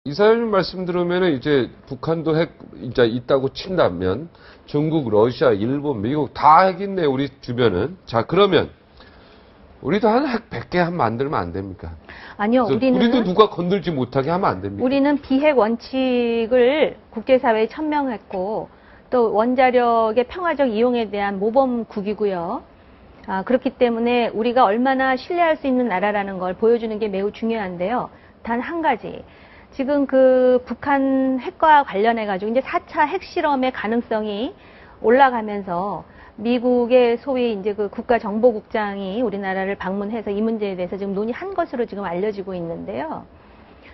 이사장님 말씀 들으면은 이제 북한도 핵 이제 있다고 친다면 중국, 러시아, 일본, 미국 다 핵 있네 우리 주변은. 자 그러면 우리도 한 핵 100개 한 만들면 안 됩니까? 아니요, 우리도 누가 건들지 못하게 하면 안 됩니까? 우리는 비핵 원칙을 국제사회에 천명했고 또 원자력의 평화적 이용에 대한 모범국이고요. 그렇기 때문에 우리가 얼마나 신뢰할 수 있는 나라라는 걸 보여주는 게 매우 중요한데요. 단 한 가지. 지금 그 북한 핵과 관련해 가지고 이제 4차 핵실험의 가능성이 올라가면서 미국의 소위 이제 그 국가정보국장이 우리나라를 방문해서 이 문제에 대해서 지금 논의한 것으로 지금 알려지고 있는데요.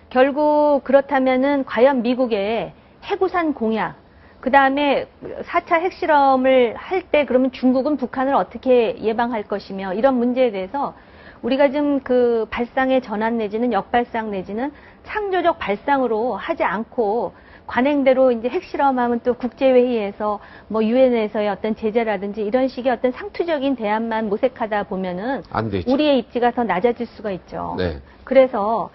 결국 그렇다면은 과연 미국의 핵우산 공약, 그 다음에 4차 핵실험을 할 때 그러면 중국은 북한을 어떻게 예방할 것이며 이런 문제에 대해서 우리가 지금 그 발상의 전환 내지는 역발상 내지는 창조적 발상으로 하지 않고 관행대로 이제 핵실험하면 또 국제회의에서 뭐 유엔에서의 어떤 제재라든지 이런 식의 어떤 상투적인 대안만 모색하다 보면은 안 되죠. 우리의 입지가 더 낮아질 수가 있죠. 네. 그래서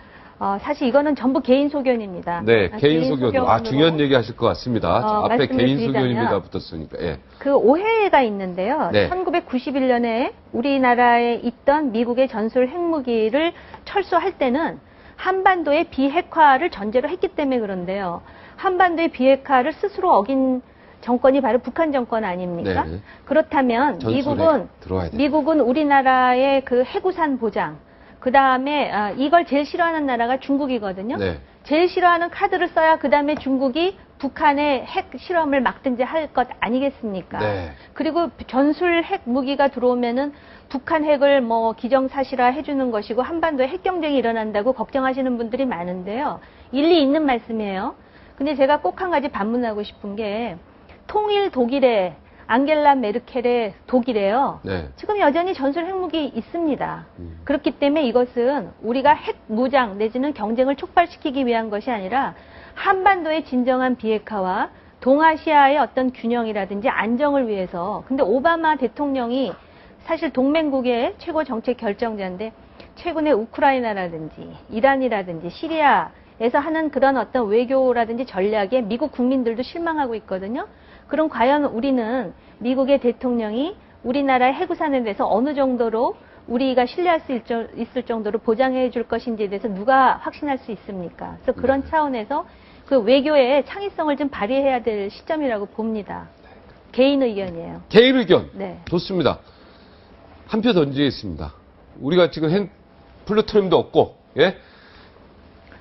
사실 이거는 전부 개인 소견입니다. 네, 개인 소견. 중요한 얘기 하실 것 같습니다. 앞에 개인 소견입니다 붙었으니까. 예. 그 오해가 있는데요. 네. 1991년에 우리나라에 있던 미국의 전술 핵무기를 철수할 때는 한반도의 비핵화를 전제로 했기 때문에 그런데요. 한반도의 비핵화를 스스로 어긴 정권이 바로 북한 정권 아닙니까? 네. 그렇다면 미국은 우리나라의 그 핵우산 보장, 그 다음에 이걸 제일 싫어하는 나라가 중국이거든요. 네. 제일 싫어하는 카드를 써야 그 다음에 중국이 북한의 핵 실험을 막든지 할 것 아니겠습니까? 네. 그리고 전술 핵 무기가 들어오면은 북한 핵을 뭐 기정사실화 해주는 것이고 한반도에 핵 경쟁이 일어난다고 걱정하시는 분들이 많은데요. 일리 있는 말씀이에요. 근데 제가 꼭 한 가지 반문하고 싶은 게 통일 독일의 앙겔라 메르켈의 독일에요. 네. 지금 여전히 전술 핵무기 있습니다. 그렇기 때문에 이것은 우리가 핵 무장 내지는 경쟁을 촉발시키기 위한 것이 아니라 한반도의 진정한 비핵화와 동아시아의 어떤 균형이라든지 안정을 위해서. 근데 오바마 대통령이 사실 동맹국의 최고 정책 결정자인데 최근에 우크라이나라든지 이란이라든지 시리아에서 하는 그런 어떤 외교라든지 전략에 미국 국민들도 실망하고 있거든요. 그럼 과연 우리는 미국의 대통령이 우리나라의 핵우산에 대해서 어느 정도로 우리가 신뢰할 수 있을 정도로 보장해 줄 것인지에 대해서 누가 확신할 수 있습니까? 그래서 그런 차원에서 그 외교의 창의성을 좀 발휘해야 될 시점이라고 봅니다. 개인 의견이에요. 개인 의견. 네. 좋습니다. 한 표 던지겠습니다. 우리가 지금 핵 플루토늄도 없고, 예?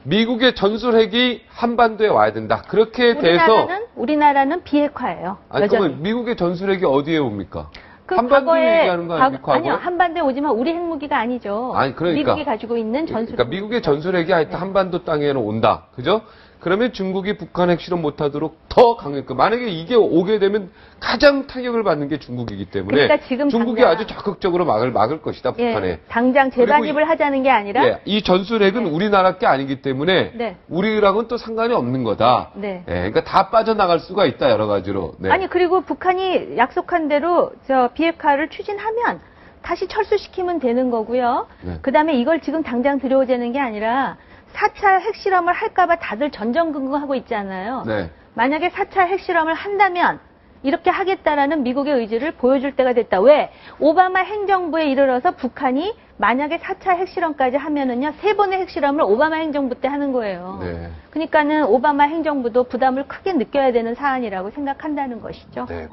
미국의 전술핵이 한반도에 와야 된다. 그렇게 돼서 우리나라는 비핵화예요. 아니, 그러면 미국의 전술핵이 어디에 옵니까? 그 한반도에 얘기하는 거 아닙니까? 아니요, 한반도에 오지만 우리 핵무기가 아니죠. 아니, 그러니까 미국이 가지고 있는 전술. 그러니까 미국의 전술핵이 하여튼 한반도 땅에는 온다. 그죠? 그러면 중국이 북한 핵실험 못하도록 더 강력하게. 만약에 이게 오게 되면 가장 타격을 받는 게 중국이기 때문에 그러니까 지금 중국이 아주 적극적으로 막을 것이다. 북한에. 예, 당장 재반입을 하자는 게 아니라 예, 이 전술핵은 우리나라 게 아니기 때문에 우리랑은 또 상관이 없는 거다. 예, 그러니까 다 빠져나갈 수가 있다. 여러 가지로. 네. 아니 그리고 북한이 약속한 대로 비핵화를 추진하면 다시 철수시키면 되는 거고요. 그 다음에 이걸 지금 당장 들여오자는 게 아니라 4차 핵실험을 할까봐 다들 전전긍긍하고 있잖아요. 네. 만약에 4차 핵실험을 한다면 이렇게 하겠다라는 미국의 의지를 보여줄 때가 됐다. 왜? 오바마 행정부에 이르러서 북한이 만약에 4차 핵실험까지 하면은요, 3번의 핵실험을 오바마 행정부 때 하는 거예요. 네. 그러니까는 오바마 행정부도 부담을 크게 느껴야 되는 사안이라고 생각한다는 것이죠. 네.